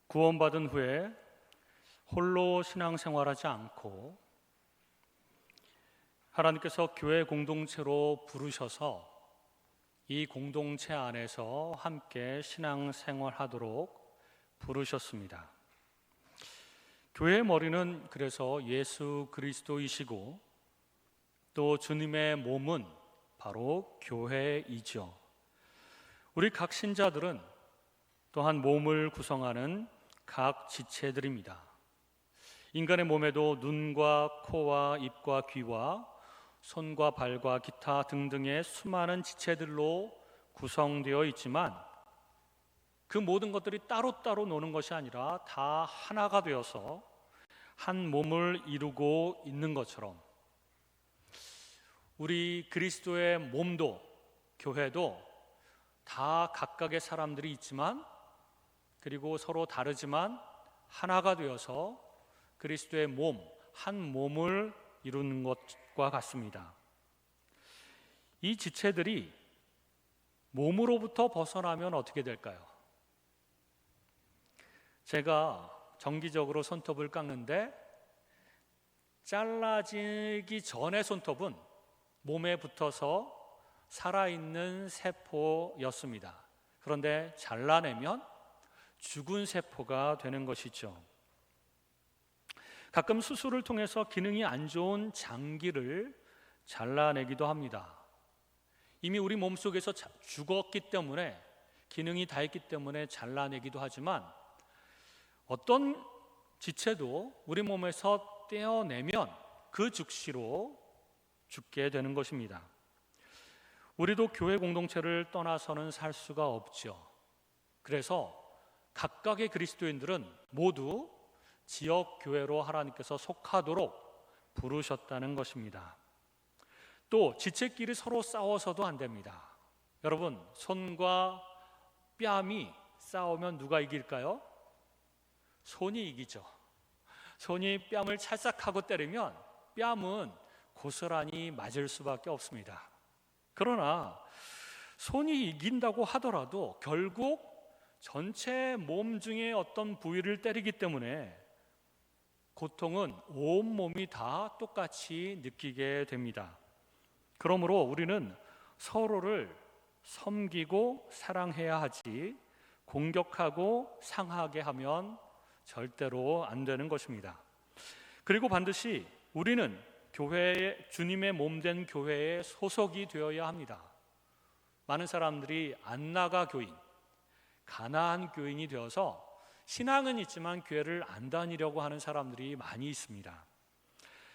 구원받은 후에 홀로 신앙생활하지 않고 하나님께서 교회 공동체로 부르셔서 이 공동체 안에서 함께 신앙생활하도록 부르셨습니다. 교회의 머리는 그래서 예수 그리스도이시고 또 주님의 몸은 바로 교회이죠. 우리 각 신자들은 또한 몸을 구성하는 각 지체들입니다. 인간의 몸에도 눈과 코와 입과 귀와 손과 발과 기타 등등의 수많은 지체들로 구성되어 있지만 그 모든 것들이 따로따로 노는 것이 아니라 다 하나가 되어서 한 몸을 이루고 있는 것처럼 우리 그리스도의 몸도 교회도 다 각각의 사람들이 있지만 그리고 서로 다르지만 하나가 되어서 그리스도의 몸, 한 몸을 이루는 것과 같습니다. 이 지체들이 몸으로부터 벗어나면 어떻게 될까요? 제가 정기적으로 손톱을 깎는데 잘라지기 전의 손톱은 몸에 붙어서 살아있는 세포였습니다. 그런데 잘라내면 죽은 세포가 되는 것이죠. 가끔 수술을 통해서 기능이 안 좋은 장기를 잘라내기도 합니다. 이미 우리 몸속에서 죽었기 때문에 기능이 다했기 때문에 잘라내기도 하지만 어떤 지체도 우리 몸에서 떼어내면 그 즉시로 죽게 되는 것입니다. 우리도 교회 공동체를 떠나서는 살 수가 없죠. 그래서 각각의 그리스도인들은 모두 지역 교회로 하나님께서 속하도록 부르셨다는 것입니다. 또 지체끼리 서로 싸워서도 안 됩니다. 여러분, 손과 뺨이 싸우면 누가 이길까요? 손이 이기죠. 손이 뺨을 찰싹하고 때리면 뺨은 고스란히 맞을 수밖에 없습니다. 그러나 손이 이긴다고 하더라도 결국 전체 몸 중에 어떤 부위를 때리기 때문에 고통은 온 몸이 다 똑같이 느끼게 됩니다. 그러므로 우리는 서로를 섬기고 사랑해야 하지 공격하고 상하게 하면 절대로 안 되는 것입니다. 그리고 반드시 우리는 교회의 주님의 몸된 교회에 소속이 되어야 합니다. 많은 사람들이 안나가 교인, 가나안 교인이 되어서 신앙은 있지만 교회를 안 다니려고 하는 사람들이 많이 있습니다.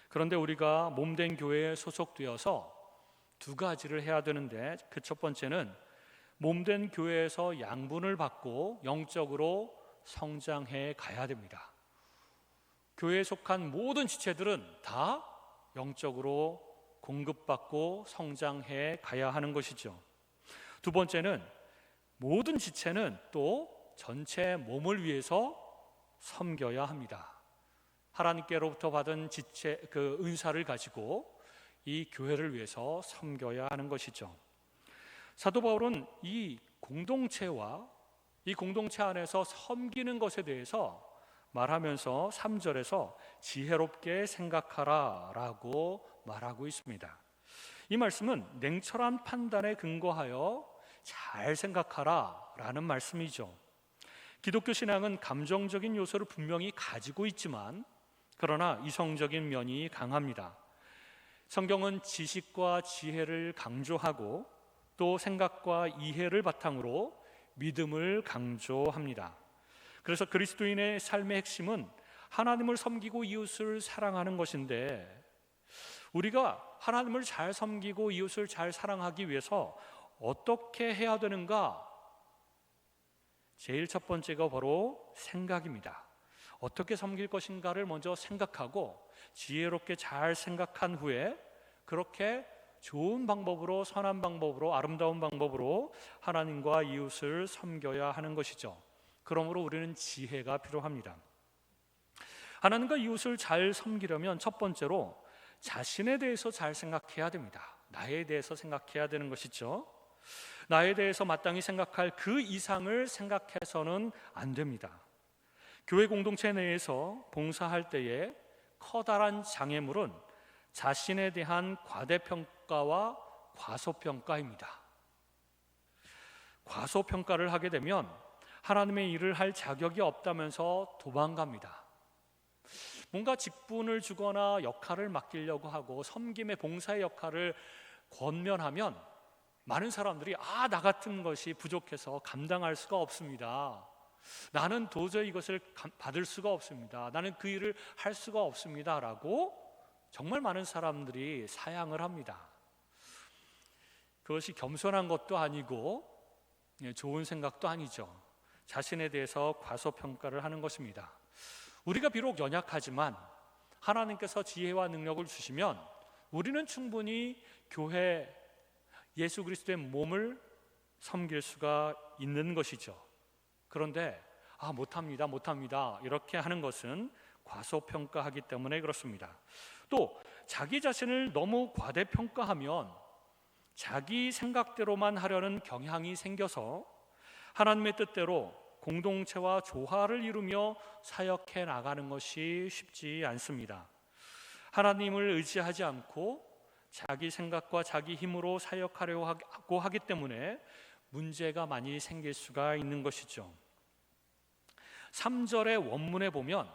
그런데 우리가 몸된 교회에 소속되어서 두 가지를 해야 되는데 그 첫 번째는 몸된 교회에서 양분을 받고 영적으로 성장해 가야 됩니다. 교회에 속한 모든 지체들은 다 영적으로 공급받고 성장해 가야 하는 것이죠. 두 번째는 모든 지체는 또 전체 몸을 위해서 섬겨야 합니다. 하나님께로부터 받은 지체 그 은사를 가지고 이 교회를 위해서 섬겨야 하는 것이죠. 사도 바울은 이 공동체와 이 공동체 안에서 섬기는 것에 대해서 말하면서 3절에서 지혜롭게 생각하라 라고 말하고 있습니다. 이 말씀은 냉철한 판단에 근거하여 잘 생각하라 라는 말씀이죠. 기독교 신앙은 감정적인 요소를 분명히 가지고 있지만 그러나 이성적인 면이 강합니다. 성경은 지식과 지혜를 강조하고 또 생각과 이해를 바탕으로 믿음을 강조합니다. 그래서 그리스도인의 삶의 핵심은 하나님을 섬기고 이웃을 사랑하는 것인데 우리가 하나님을 잘 섬기고 이웃을 잘 사랑하기 위해서 어떻게 해야 되는가? 제일 첫 번째가 바로 생각입니다. 어떻게 섬길 것인가를 먼저 생각하고 지혜롭게 잘 생각한 후에 그렇게 좋은 방법으로 선한 방법으로 아름다운 방법으로 하나님과 이웃을 섬겨야 하는 것이죠. 그러므로 우리는 지혜가 필요합니다. 하나님과 이웃을 잘 섬기려면 첫 번째로 자신에 대해서 잘 생각해야 됩니다. 나에 대해서 생각해야 되는 것이죠. 나에 대해서 마땅히 생각할 그 이상을 생각해서는 안 됩니다. 교회 공동체 내에서 봉사할 때에 커다란 장애물은 자신에 대한 과대평가와 과소평가입니다. 과소평가를 하게 되면 하나님의 일을 할 자격이 없다면서 도망갑니다. 뭔가 직분을 주거나 역할을 맡기려고 하고 섬김의 봉사의 역할을 권면하면 많은 사람들이 나 같은 것이 부족해서 감당할 수가 없습니다. 나는 도저히 이것을 받을 수가 없습니다. 나는 그 일을 할 수가 없습니다 라고 정말 많은 사람들이 사양을 합니다. 그것이 겸손한 것도 아니고 좋은 생각도 아니죠. 자신에 대해서 과소평가를 하는 것입니다. 우리가 비록 연약하지만 하나님께서 지혜와 능력을 주시면 우리는 충분히 교회 예수 그리스도의 몸을 섬길 수가 있는 것이죠. 그런데 못합니다 이렇게 하는 것은 과소평가하기 때문에 그렇습니다. 또 자기 자신을 너무 과대평가하면 자기 생각대로만 하려는 경향이 생겨서 하나님의 뜻대로 공동체와 조화를 이루며 사역해 나가는 것이 쉽지 않습니다. 하나님을 의지하지 않고 자기 생각과 자기 힘으로 사역하려고 하기 때문에 문제가 많이 생길 수가 있는 것이죠. 3절의 원문에 보면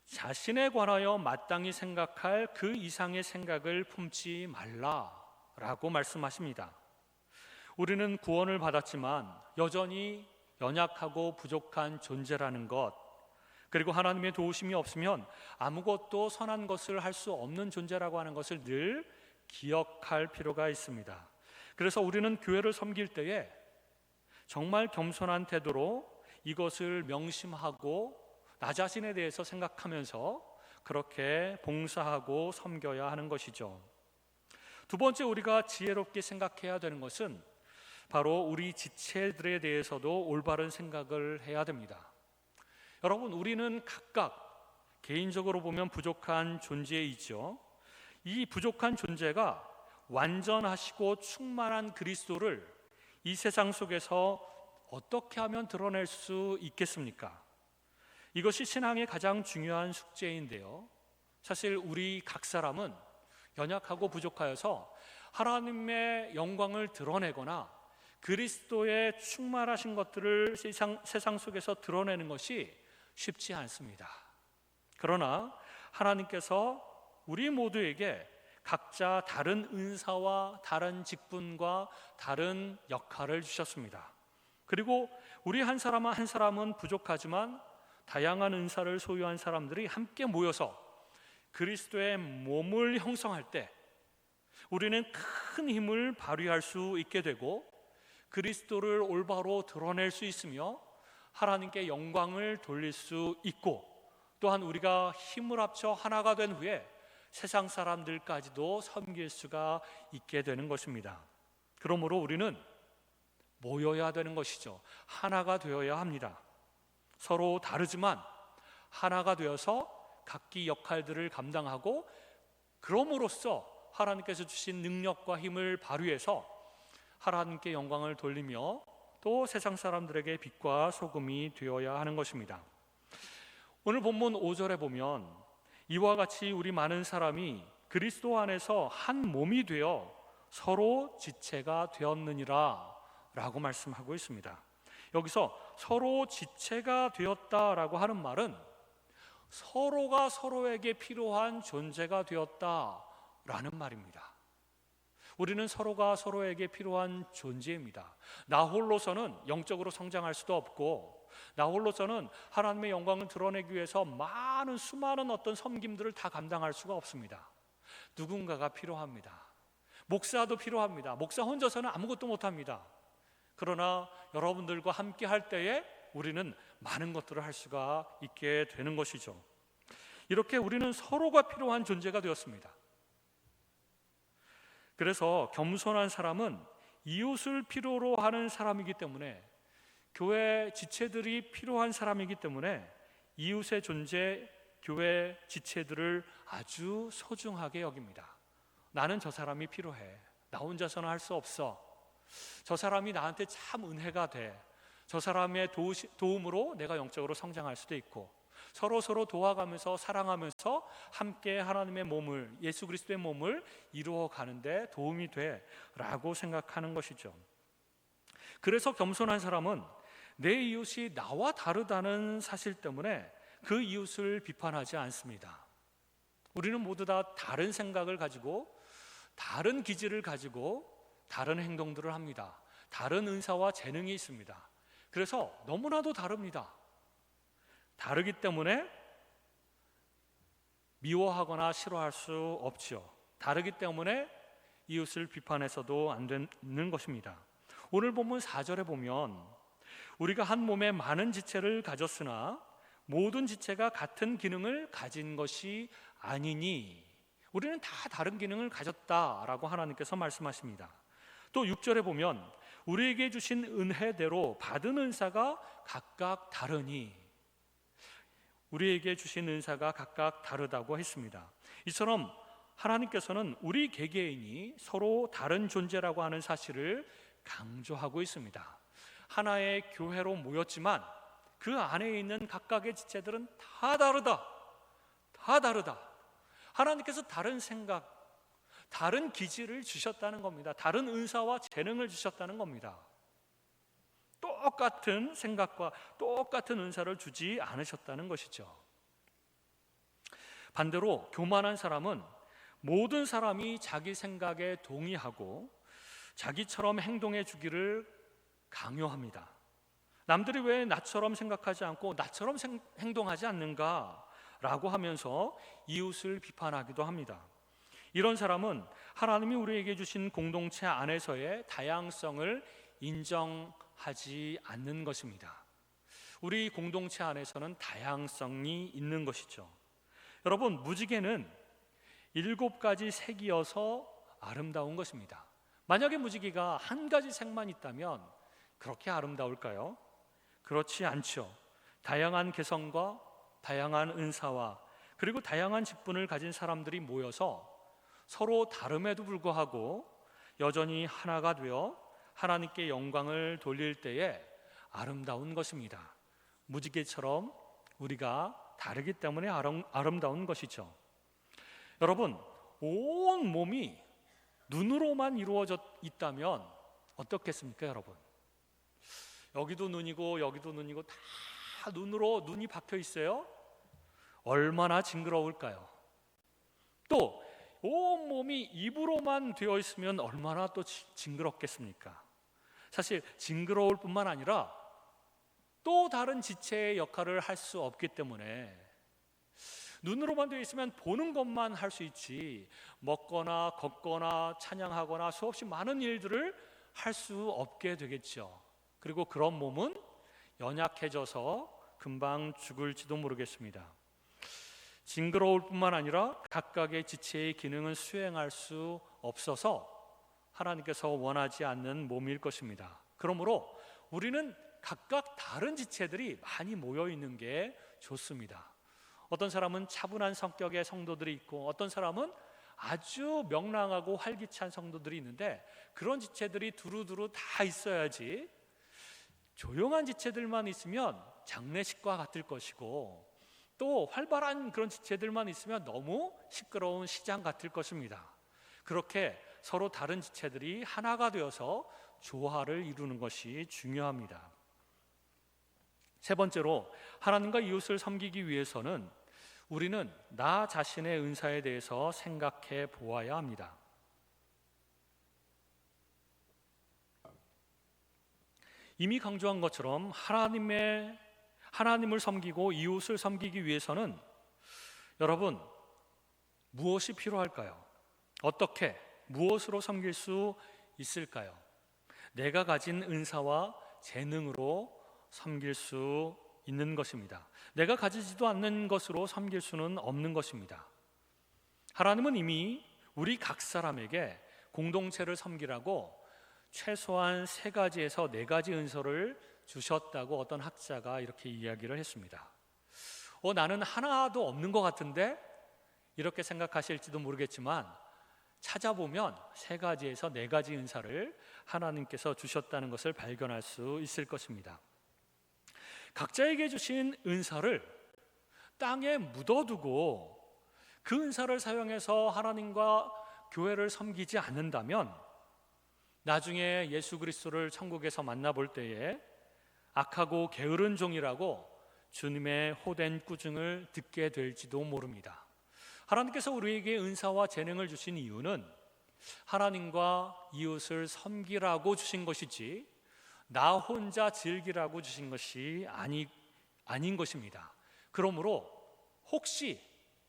자신에 관하여 마땅히 생각할 그 이상의 생각을 품지 말라라고 말씀하십니다. 우리는 구원을 받았지만 여전히 연약하고 부족한 존재라는 것, 그리고 하나님의 도우심이 없으면 아무것도 선한 것을 할 수 없는 존재라고 하는 것을 늘 기억할 필요가 있습니다. 그래서 우리는 교회를 섬길 때에 정말 겸손한 태도로 이것을 명심하고 나 자신에 대해서 생각하면서 그렇게 봉사하고 섬겨야 하는 것이죠. 두 번째, 우리가 지혜롭게 생각해야 되는 것은 바로 우리 지체들에 대해서도 올바른 생각을 해야 됩니다. 여러분, 우리는 각각 개인적으로 보면 부족한 존재이죠. 이 부족한 존재가 완전하시고 충만한 그리스도를 이 세상 속에서 어떻게 하면 드러낼 수 있겠습니까? 이것이 신앙의 가장 중요한 숙제인데요. 사실 우리 각 사람은 연약하고 부족하여서 하나님의 영광을 드러내거나 그리스도의 충만하신 것들을 세상 속에서 드러내는 것이 쉽지 않습니다. 그러나 하나님께서 우리 모두에게 각자 다른 은사와 다른 직분과 다른 역할을 주셨습니다. 그리고 우리 한 사람 한 사람은 부족하지만 다양한 은사를 소유한 사람들이 함께 모여서 그리스도의 몸을 형성할 때 우리는 큰 힘을 발휘할 수 있게 되고 그리스도를 올바로 드러낼 수 있으며 하나님께 영광을 돌릴 수 있고, 또한 우리가 힘을 합쳐 하나가 된 후에 세상 사람들까지도 섬길 수가 있게 되는 것입니다. 그러므로 우리는 모여야 되는 것이죠. 하나가 되어야 합니다. 서로 다르지만 하나가 되어서 각기 역할들을 감당하고 그럼으로써 하나님께서 주신 능력과 힘을 발휘해서 하나님께 영광을 돌리며 또 세상 사람들에게 빛과 소금이 되어야 하는 것입니다. 오늘 본문 5절에 보면 이와 같이 우리 많은 사람이 그리스도 안에서 한 몸이 되어 서로 지체가 되었느니라 라고 말씀하고 있습니다. 여기서 서로 지체가 되었다라고 하는 말은 서로가 서로에게 필요한 존재가 되었다라는 말입니다. 우리는 서로가 서로에게 필요한 존재입니다. 나 홀로서는 영적으로 성장할 수도 없고, 나 홀로서는 하나님의 영광을 드러내기 위해서 수많은 어떤 섬김들을 다 감당할 수가 없습니다. 누군가가 필요합니다. 목사도 필요합니다. 목사 혼자서는 아무것도 못합니다. 그러나 여러분들과 함께 할 때에 우리는 많은 것들을 할 수가 있게 되는 것이죠. 이렇게 우리는 서로가 필요한 존재가 되었습니다. 그래서 겸손한 사람은 이웃을 필요로 하는 사람이기 때문에, 교회 지체들이 필요한 사람이기 때문에 이웃의 존재, 교회 지체들을 아주 소중하게 여깁니다. 나는 저 사람이 필요해. 나 혼자서는 할 수 없어. 저 사람이 나한테 참 은혜가 돼. 저 사람의 도움으로 내가 영적으로 성장할 수도 있고, 서로 도와가면서 사랑하면서 함께 하나님의 몸을, 예수 그리스도의 몸을 이루어 가는데 도움이 돼라고 생각하는 것이죠. 그래서 겸손한 사람은 내 이웃이 나와 다르다는 사실 때문에 그 이웃을 비판하지 않습니다. 우리는 모두 다 다른 생각을 가지고, 다른 기질을 가지고 다른 행동들을 합니다. 다른 은사와 재능이 있습니다. 그래서 너무나도 다릅니다. 다르기 때문에 미워하거나 싫어할 수 없지요. 다르기 때문에 이웃을 비판해서도 안 되는 것입니다. 오늘 본문 4절에 보면 우리가 한 몸에 많은 지체를 가졌으나 모든 지체가 같은 기능을 가진 것이 아니니, 우리는 다 다른 기능을 가졌다라고 하나님께서 말씀하십니다. 또 6절에 보면 우리에게 주신 은혜대로 받은 은사가 각각 다르니, 우리에게 주신 은사가 각각 다르다고 했습니다. 이처럼 하나님께서는 우리 개개인이 서로 다른 존재라고 하는 사실을 강조하고 있습니다. 하나의 교회로 모였지만 그 안에 있는 각각의 지체들은 다 다르다. 하나님께서 다른 생각, 다른 기질을 주셨다는 겁니다. 다른 은사와 재능을 주셨다는 겁니다. 똑같은 생각과 똑같은 은사를 주지 않으셨다는 것이죠. 반대로 교만한 사람은 모든 사람이 자기 생각에 동의하고 자기처럼 행동해 주기를 강요합니다. 남들이 왜 나처럼 생각하지 않고 나처럼 행동하지 않는가라고 하면서 이웃을 비판하기도 합니다. 이런 사람은 하나님이 우리에게 주신 공동체 안에서의 다양성을 인정하지 않는 것입니다. 우리 공동체 안에서는 다양성이 있는 것이죠. 여러분, 무지개는 7가지 색이어서 아름다운 것입니다. 만약에 무지개가 한 가지 색만 있다면 그렇게 아름다울까요? 그렇지 않죠. 다양한 개성과 다양한 은사와 그리고 다양한 직분을 가진 사람들이 모여서 서로 다름에도 불구하고 여전히 하나가 되어 하나님께 영광을 돌릴 때에 아름다운 것입니다. 무지개처럼 우리가 다르기 때문에 아름다운 것이죠. 여러분, 온 몸이 눈으로만 이루어져 있다면 어떻겠습니까, 여러분? 여기도 눈이고 여기도 눈이고 다 눈으로 눈이 박혀 있어요. 얼마나 징그러울까요? 또 온몸이 입으로만 되어 있으면 얼마나 또 징그럽겠습니까? 사실 징그러울 뿐만 아니라 또 다른 지체의 역할을 할 수 없기 때문에 눈으로만 되어 있으면 보는 것만 할 수 있지 먹거나 걷거나 찬양하거나 수없이 많은 일들을 할 수 없게 되겠죠. 그리고 그런 몸은 연약해져서 금방 죽을지도 모르겠습니다. 징그러울 뿐만 아니라 각각의 지체의 기능을 수행할 수 없어서 하나님께서 원하지 않는 몸일 것입니다. 그러므로 우리는 각각 다른 지체들이 많이 모여 있는 게 좋습니다. 어떤 사람은 차분한 성격의 성도들이 있고 어떤 사람은 아주 명랑하고 활기찬 성도들이 있는데 그런 지체들이 두루두루 다 있어야지 조용한 지체들만 있으면 장례식과 같을 것이고 또 활발한 그런 지체들만 있으면 너무 시끄러운 시장 같을 것입니다. 그렇게 서로 다른 지체들이 하나가 되어서 조화를 이루는 것이 중요합니다. 세 번째로 하나님과 이웃을 섬기기 위해서는 우리는 나 자신의 은사에 대해서 생각해 보아야 합니다. 이미 강조한 것처럼 하나님을 섬기고 이웃을 섬기기 위해서는 여러분 무엇이 필요할까요? 어떻게 무엇으로 섬길 수 있을까요? 내가 가진 은사와 재능으로 섬길 수 있는 것입니다. 내가 가지지도 않는 것으로 섬길 수는 없는 것입니다. 하나님은 이미 우리 각 사람에게 공동체를 섬기라고 최소한 3가지에서 4가지 은사를 주셨다고 어떤 학자가 이렇게 이야기를 했습니다. 나는 하나도 없는 것 같은데? 이렇게 생각하실지도 모르겠지만 찾아보면 3가지에서 4가지 은사를 하나님께서 주셨다는 것을 발견할 수 있을 것입니다. 각자에게 주신 은사를 땅에 묻어두고 그 은사를 사용해서 하나님과 교회를 섬기지 않는다면 나중에 예수 그리스도를 천국에서 만나볼 때에 악하고 게으른 종이라고 주님의 호된 꾸중을 듣게 될지도 모릅니다. 하나님께서 우리에게 은사와 재능을 주신 이유는 하나님과 이웃을 섬기라고 주신 것이지 나 혼자 즐기라고 주신 것이 아닌 것입니다. 그러므로 혹시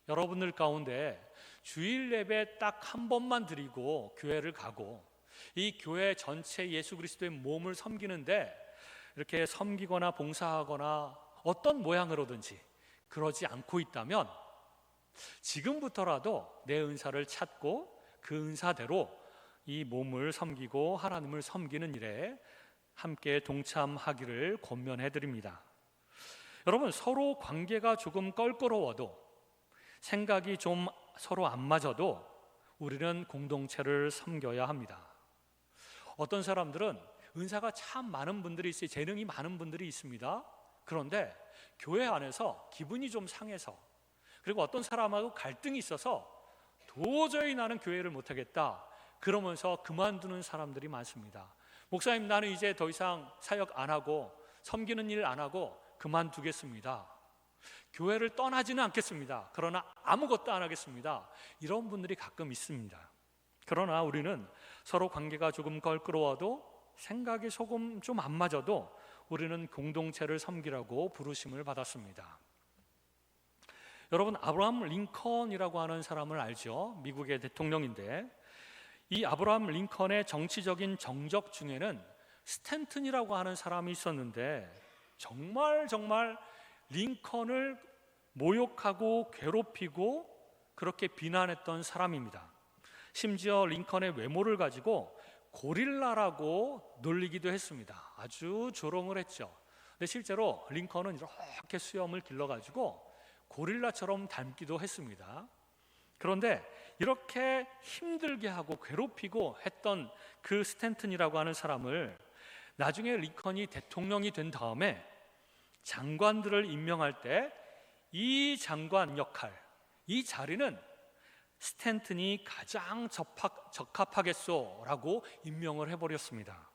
여러분들 가운데 주일 예배 딱 한 번만 드리고 교회를 가고 이 교회 전체 예수 그리스도의 몸을 섬기는데 이렇게 섬기거나 봉사하거나 어떤 모양으로든지 그러지 않고 있다면 지금부터라도 내 은사를 찾고 그 은사대로 이 몸을 섬기고 하나님을 섬기는 일에 함께 동참하기를 권면해 드립니다. 여러분, 서로 관계가 조금 껄끄러워도 생각이 좀 서로 안 맞아도 우리는 공동체를 섬겨야 합니다. 어떤 사람들은 은사가 참 많은 분들이 있어요. 재능이 많은 분들이 있습니다. 그런데 교회 안에서 기분이 좀 상해서, 그리고 어떤 사람하고 갈등이 있어서 도저히 나는 교회를 못하겠다 그러면서 그만두는 사람들이 많습니다. 목사님, 나는 이제 더 이상 사역 안 하고 섬기는 일 안 하고 그만두겠습니다. 교회를 떠나지는 않겠습니다. 그러나 아무것도 안 하겠습니다. 이런 분들이 가끔 있습니다. 그러나 우리는 서로 관계가 조금 껄끄러워도 생각이 조금 좀 안 맞아도 우리는 공동체를 섬기라고 부르심을 받았습니다. 여러분, 아브라함 링컨이라고 하는 사람을 알죠? 미국의 대통령인데 이 아브라함 링컨의 정치적인 정적 중에는 스탠튼이라고 하는 사람이 있었는데 정말 링컨을 모욕하고 괴롭히고 그렇게 비난했던 사람입니다. 심지어 링컨의 외모를 가지고 고릴라라고 놀리기도 했습니다. 아주 조롱을 했죠. 근데 실제로 링컨은 이렇게 수염을 길러가지고 고릴라처럼 닮기도 했습니다. 그런데 이렇게 힘들게 하고 괴롭히고 했던 그 스탠튼이라고 하는 사람을 나중에 링컨이 대통령이 된 다음에 장관들을 임명할 때 이 장관 역할, 이 자리는 스탠튼이 가장 적합하겠소라고 임명을 해버렸습니다.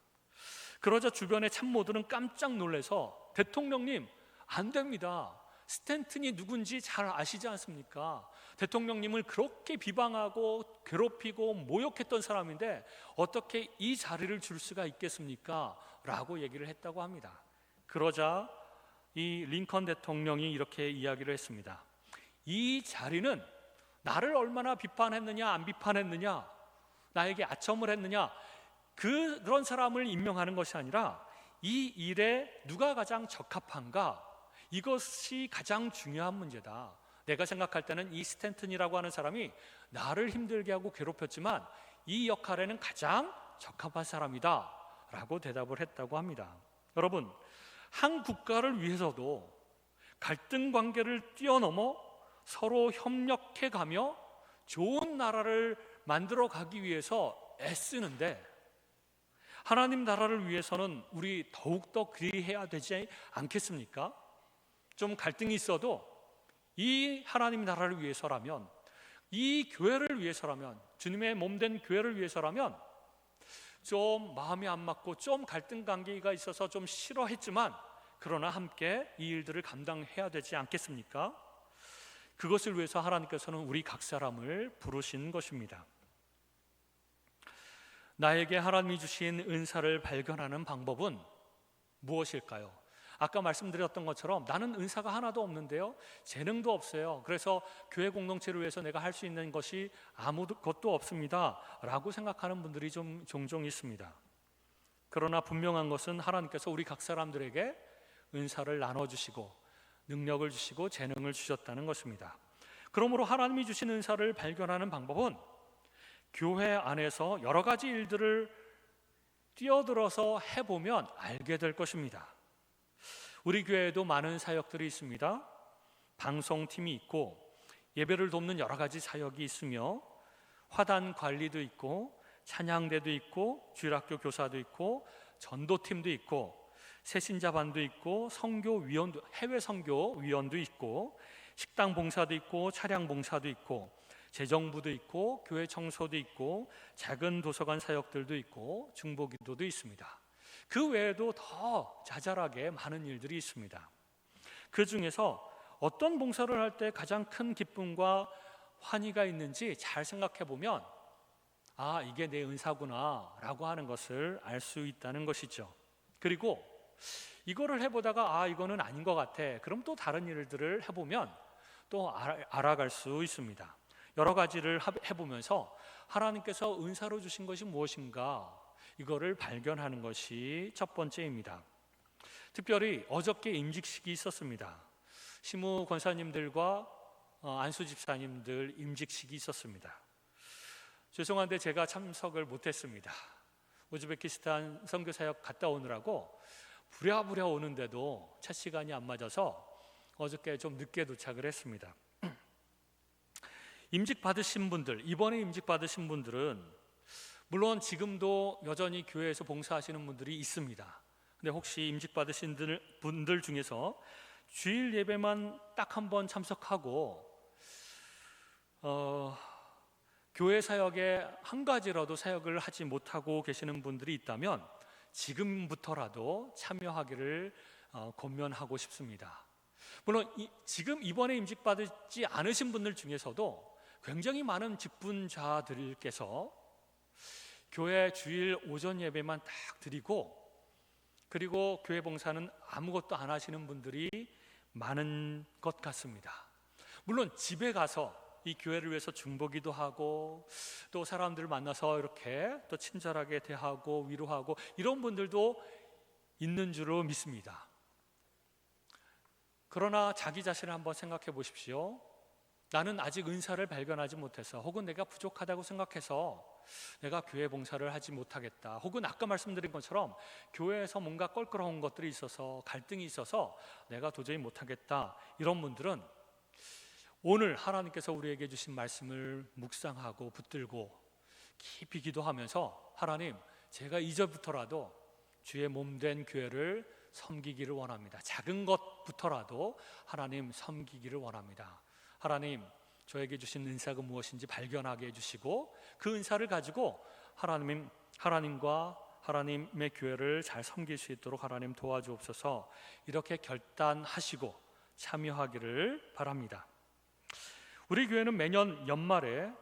그러자 주변의 참모들은 깜짝 놀라서 대통령님, 안 됩니다. 스탠튼이 누군지 잘 아시지 않습니까? 대통령님을 그렇게 비방하고 괴롭히고 모욕했던 사람인데 어떻게 이 자리를 줄 수가 있겠습니까? 라고 얘기를 했다고 합니다. 그러자 이 링컨 대통령이 이렇게 이야기를 했습니다. 이 자리는 나를 얼마나 비판했느냐 안 비판했느냐, 나에게 아첨을 했느냐, 그런 사람을 임명하는 것이 아니라 이 일에 누가 가장 적합한가, 이것이 가장 중요한 문제다. 내가 생각할 때는 이 스탠튼이라고 하는 사람이 나를 힘들게 하고 괴롭혔지만 이 역할에는 가장 적합한 사람이다 라고 대답을 했다고 합니다. 여러분, 한 국가를 위해서도 갈등 관계를 뛰어넘어 서로 협력해가며 좋은 나라를 만들어 가기 위해서 애쓰는데 하나님 나라를 위해서는 우리 더욱더 그리해야 되지 않겠습니까? 좀 갈등이 있어도 이 하나님 나라를 위해서라면, 이 교회를 위해서라면, 주님의 몸된 교회를 위해서라면 좀 마음이 안 맞고 좀 갈등 관계가 있어서 좀 싫어했지만 그러나 함께 이 일들을 감당해야 되지 않겠습니까? 그것을 위해서 하나님께서는 우리 각 사람을 부르신 것입니다. 나에게 하나님이 주신 은사를 발견하는 방법은 무엇일까요? 아까 말씀드렸던 것처럼 나는 은사가 하나도 없는데요, 재능도 없어요, 그래서 교회 공동체를 위해서 내가 할 수 있는 것이 아무것도 없습니다 라고 생각하는 분들이 좀 종종 있습니다. 그러나 분명한 것은 하나님께서 우리 각 사람들에게 은사를 나눠주시고 능력을 주시고 재능을 주셨다는 것입니다. 그러므로 하나님이 주신 은사를 발견하는 방법은 교회 안에서 여러 가지 일들을 뛰어들어서 해보면 알게 될 것입니다. 우리 교회에도 많은 사역들이 있습니다. 방송팀이 있고 예배를 돕는 여러 가지 사역이 있으며 화단 관리도 있고 찬양대도 있고 주일학교 교사도 있고 전도팀도 있고 새신자반도 있고 선교위원도, 해외 선교위원도 있고 식당 봉사도 있고 차량 봉사도 있고 재정부도 있고 교회 청소도 있고 작은 도서관 사역들도 있고 중보기도도 있습니다. 그 외에도 더 자잘하게 많은 일들이 있습니다. 그 중에서 어떤 봉사를 할 때 가장 큰 기쁨과 환희가 있는지 잘 생각해 보면 아, 이게 내 은사구나 라고 하는 것을 알 수 있다는 것이죠. 그리고 이거를 해보다가 아, 이거는 아닌 것 같아. 그럼 또 다른 일들을 해보면 또 알아갈 수 있습니다. 여러 가지를 해보면서 하나님께서 은사로 주신 것이 무엇인가, 이거를 발견하는 것이 첫 번째입니다. 특별히 어저께 임직식이 있었습니다. 시무 권사님들과 안수 집사님들 임직식이 있었습니다. 죄송한데 제가 참석을 못했습니다. 우즈베키스탄 선교사역 갔다 오느라고 부랴부랴 오는데도 차 시간이 안 맞아서 어저께 좀 늦게 도착을 했습니다. 임직 받으신 분들, 이번에 임직 받으신 분들은 물론 지금도 여전히 교회에서 봉사하시는 분들이 있습니다. 근데 혹시 임직 받으신 분들 중에서 주일 예배만 딱 한 번 참석하고 교회 사역에 한 가지라도 사역을 하지 못하고 계시는 분들이 있다면 지금부터라도 참여하기를 권면하고 싶습니다. 물론 지금 이번에 임직받지 않으신 분들 중에서도 굉장히 많은 직분자들께서 교회 주일 오전 예배만 딱 드리고 그리고 교회 봉사는 아무것도 안 하시는 분들이 많은 것 같습니다. 물론 집에 가서 이 교회를 위해서 중보기도 하고 또 사람들을 만나서 이렇게 또 친절하게 대하고 위로하고 이런 분들도 있는 줄로 믿습니다. 그러나 자기 자신을 한번 생각해 보십시오. 나는 아직 은사를 발견하지 못해서 혹은 내가 부족하다고 생각해서 내가 교회 봉사를 하지 못하겠다, 혹은 아까 말씀드린 것처럼 교회에서 뭔가 껄끄러운 것들이 있어서 갈등이 있어서 내가 도저히 못하겠다, 이런 분들은 오늘 하나님께서 우리에게 주신 말씀을 묵상하고 붙들고 깊이 기도하면서 하나님, 제가 이제부터라도 주의 몸된 교회를 섬기기를 원합니다. 작은 것부터라도 하나님 섬기기를 원합니다. 하나님, 저에게 주신 은사가 무엇인지 발견하게 해주시고 그 은사를 가지고 하나님과 하나님의 교회를 잘 섬길 수 있도록 하나님 도와주옵소서. 이렇게 결단하시고 참여하기를 바랍니다. 우리 교회는 매년 연말에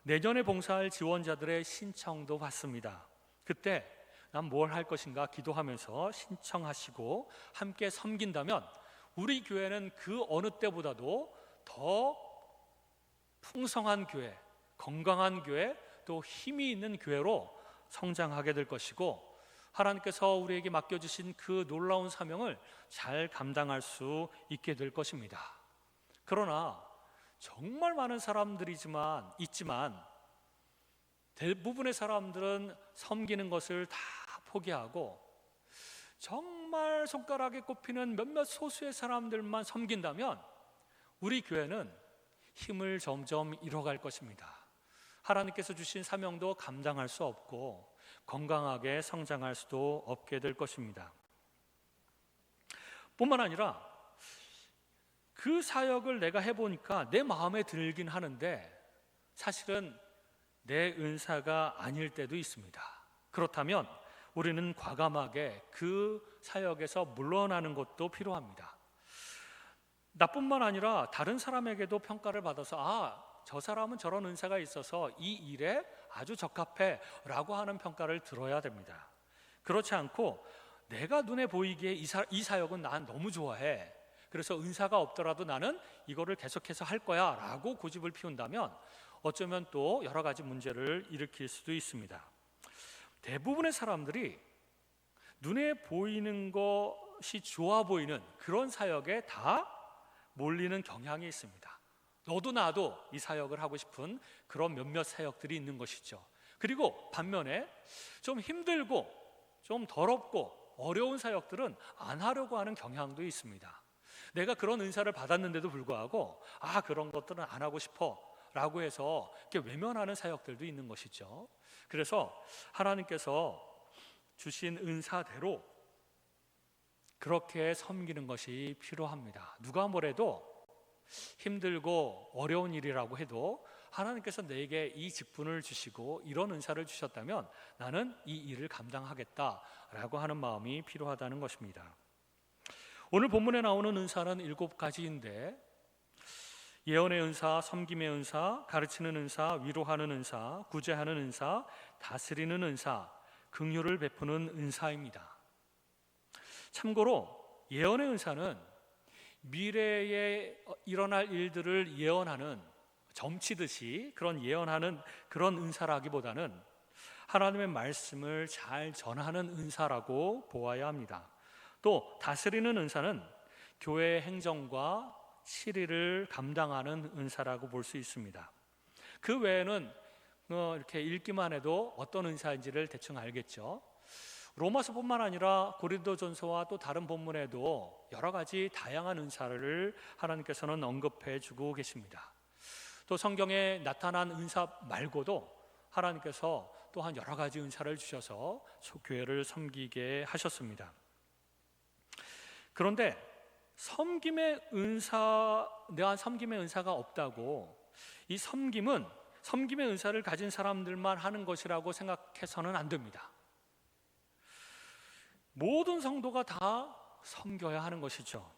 내년에 봉사할 지원자들의 신청도 받습니다. 그때 난 뭘 할 것인가 기도하면서 신청하시고 함께 섬긴다면 우리 교회는 그 어느 때보다도 더 풍성한 교회, 건강한 교회, 또 힘이 있는 교회로 성장하게 될 것이고 하나님께서 우리에게 맡겨주신 그 놀라운 사명을 잘 감당할 수 있게 될 것입니다. 그러나 정말 많은 사람들이 있지만 대부분의 사람들은 섬기는 것을 다 포기하고 정말 손가락에 꼽히는 몇몇 소수의 사람들만 섬긴다면 우리 교회는 힘을 점점 잃어갈 것입니다. 하나님께서 주신 사명도 감당할 수 없고 건강하게 성장할 수도 없게 될 것입니다. 뿐만 아니라 그 사역을 내가 해보니까 내 마음에 들긴 하는데 사실은 내 은사가 아닐 때도 있습니다. 그렇다면 우리는 과감하게 그 사역에서 물러나는 것도 필요합니다. 나뿐만 아니라 다른 사람에게도 평가를 받아서 저 사람은 저런 은사가 있어서 이 일에 아주 적합해 라고 하는 평가를 들어야 됩니다. 그렇지 않고 내가 눈에 보이기에 이 사역은 난 너무 좋아해, 그래서 은사가 없더라도 나는 이거를 계속해서 할 거야 라고 고집을 피운다면 어쩌면 또 여러 가지 문제를 일으킬 수도 있습니다. 대부분의 사람들이 눈에 보이는 것이 좋아 보이는 그런 사역에 다 몰리는 경향이 있습니다. 너도 나도 이 사역을 하고 싶은 그런 몇몇 사역들이 있는 것이죠. 그리고 반면에 좀 힘들고 좀 더럽고 어려운 사역들은 안 하려고 하는 경향도 있습니다. 내가 그런 은사를 받았는데도 불구하고 그런 것들은 안 하고 싶어 라고 해서 이렇게 외면하는 사역들도 있는 것이죠. 그래서 하나님께서 주신 은사대로 그렇게 섬기는 것이 필요합니다. 누가 뭐래도 힘들고 어려운 일이라고 해도 하나님께서 내게 이 직분을 주시고 이런 은사를 주셨다면 나는 이 일을 감당하겠다라고 하는 마음이 필요하다는 것입니다. 오늘 본문에 나오는 은사는 7가지인데 예언의 은사, 섬김의 은사, 가르치는 은사, 위로하는 은사, 구제하는 은사, 다스리는 은사, 긍휼을 베푸는 은사입니다. 참고로 예언의 은사는 미래에 일어날 일들을 예언하는, 점치듯이 그런 예언하는 그런 은사라기보다는 하나님의 말씀을 잘 전하는 은사라고 보아야 합니다. 또 다스리는 은사는 교회의 행정과 치리를 감당하는 은사라고 볼 수 있습니다. 그 외에는 이렇게 읽기만 해도 어떤 은사인지를 대충 알겠죠. 로마서뿐만 아니라 고린도전서와 또 다른 본문에도 여러 가지 다양한 은사를 하나님께서는 언급해 주고 계십니다. 또 성경에 나타난 은사 말고도 하나님께서 또한 여러 가지 은사를 주셔서 교회를 섬기게 하셨습니다. 그런데 섬김의 은사가 없다고 이 섬김의 은사를 가진 사람들만 하는 것이라고 생각해서는 안 됩니다. 모든 성도가 다 섬겨야 하는 것이죠.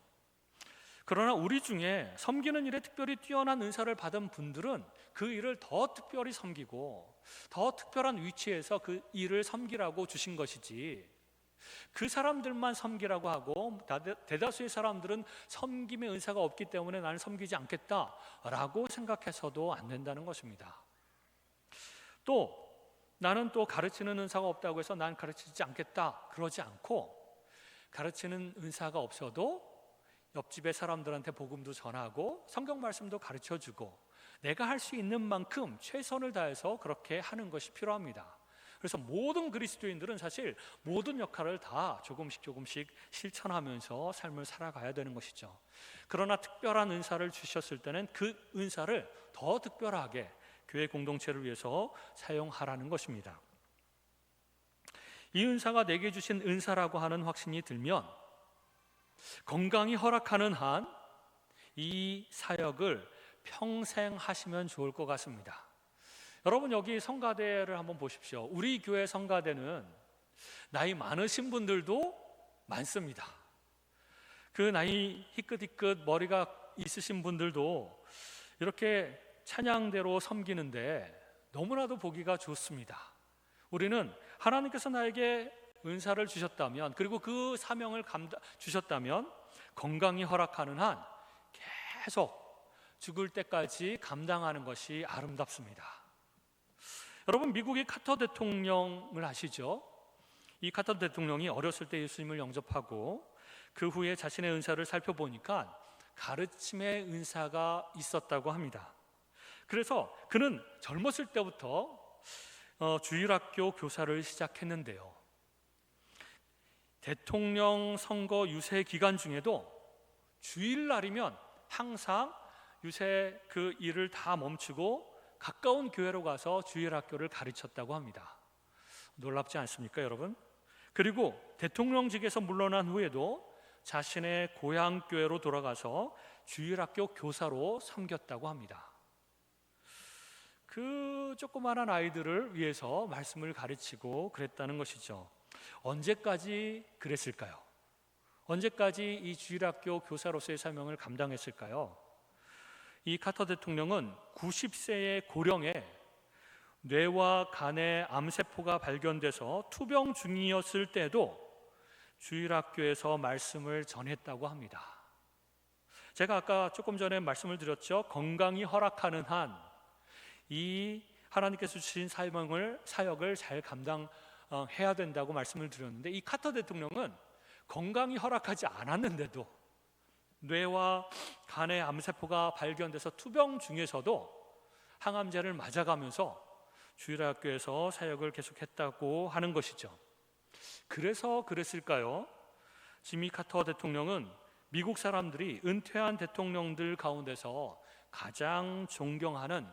그러나 우리 중에 섬기는 일에 특별히 뛰어난 은사를 받은 분들은 그 일을 더 특별히 섬기고 더 특별한 위치에서 그 일을 섬기라고 주신 것이지, 그 사람들만 섬기라고 하고 대다수의 사람들은 섬김의 은사가 없기 때문에 나는 섬기지 않겠다라고 생각해서도 안 된다는 것입니다. 또 나는 또 가르치는 은사가 없다고 해서 난 가르치지 않겠다 그러지 않고, 가르치는 은사가 없어도 옆집의 사람들한테 복음도 전하고 성경 말씀도 가르쳐주고 내가 할 수 있는 만큼 최선을 다해서 그렇게 하는 것이 필요합니다. 그래서 모든 그리스도인들은 사실 모든 역할을 다 조금씩 실천하면서 삶을 살아가야 되는 것이죠. 그러나 특별한 은사를 주셨을 때는 그 은사를 더 특별하게 교회 공동체를 위해서 사용하라는 것입니다. 이 은사가 내게 주신 은사라고 하는 확신이 들면 건강이 허락하는 한 이 사역을 평생 하시면 좋을 것 같습니다. 여러분, 여기 성가대를 한번 보십시오. 우리 교회 성가대는 나이 많으신 분들도 많습니다. 그 나이 희끗희끗 머리가 있으신 분들도 이렇게 찬양대로 섬기는데 너무나도 보기가 좋습니다. 우리는 하나님께서 나에게 은사를 주셨다면, 그리고 그 사명을 주셨다면 건강이 허락하는 한 계속 죽을 때까지 감당하는 것이 아름답습니다. 여러분, 미국의 카터 대통령을 아시죠? 이 카터 대통령이 어렸을 때 예수님을 영접하고 그 후에 자신의 은사를 살펴보니까 가르침의 은사가 있었다고 합니다. 그래서 그는 젊었을 때부터 주일학교 교사를 시작했는데요, 대통령 선거 유세 기간 중에도 주일날이면 항상 유세 그 일을 다 멈추고 가까운 교회로 가서 주일학교를 가르쳤다고 합니다. 놀랍지 않습니까, 여러분? 그리고 대통령직에서 물러난 후에도 자신의 고향 교회로 돌아가서 주일학교 교사로 섬겼다고 합니다. 그 조그마한 아이들을 위해서 말씀을 가르치고 그랬다는 것이죠. 언제까지 그랬을까요? 언제까지 이 주일학교 교사로서의 사명을 감당했을까요? 이 카터 대통령은 90세의 고령에 뇌와 간에 암세포가 발견돼서 투병 중이었을 때도 주일학교에서 말씀을 전했다고 합니다. 제가 아까 조금 전에 말씀을 드렸죠. 건강이 허락하는 한 이 하나님께서 주신 사역을 잘 감당해야 된다고 말씀을 드렸는데, 이 카터 대통령은 건강이 허락하지 않았는데도 뇌와 간의 암세포가 발견돼서 투병 중에서도 항암제를 맞아가면서 주일학교에서 사역을 계속했다고 하는 것이죠. 그래서 그랬을까요? 지미 카터 대통령은 미국 사람들이 은퇴한 대통령들 가운데서 가장 존경하는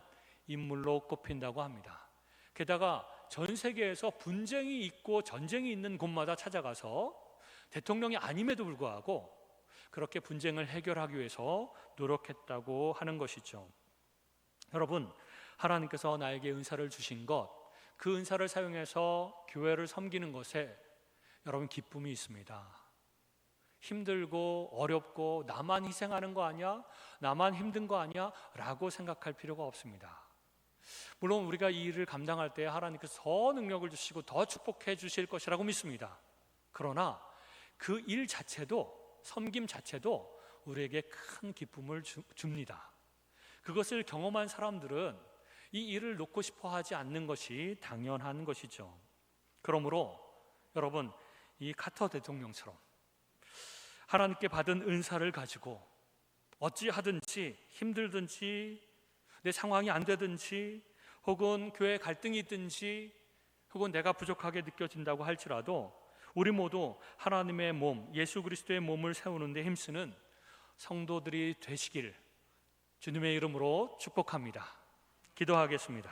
인물로 꼽힌다고 합니다. 게다가 전 세계에서 분쟁이 있고 전쟁이 있는 곳마다 찾아가서 대통령이 아님에도 불구하고 그렇게 분쟁을 해결하기 위해서 노력했다고 하는 것이죠. 여러분, 하나님께서 나에게 은사를 주신 것, 그 은사를 사용해서 교회를 섬기는 것에 여러분 기쁨이 있습니다. 힘들고 어렵고 나만 희생하는 거 아니야? 나만 힘든 거 아니야? 라고 생각할 필요가 없습니다. 물론 우리가 이 일을 감당할 때 하나님께서 더 능력을 주시고 더 축복해 주실 것이라고 믿습니다. 그러나 그 일 자체도, 섬김 자체도 우리에게 큰 기쁨을 줍니다. 그것을 경험한 사람들은 이 일을 놓고 싶어 하지 않는 것이 당연한 것이죠. 그러므로 여러분, 이 카터 대통령처럼 하나님께 받은 은사를 가지고 어찌하든지 힘들든지 내 상황이 안 되든지 혹은 교회 갈등이 있든지 혹은 내가 부족하게 느껴진다고 할지라도 우리 모두 하나님의 몸, 예수 그리스도의 몸을 세우는 데 힘쓰는 성도들이 되시길 주님의 이름으로 축복합니다. 기도하겠습니다.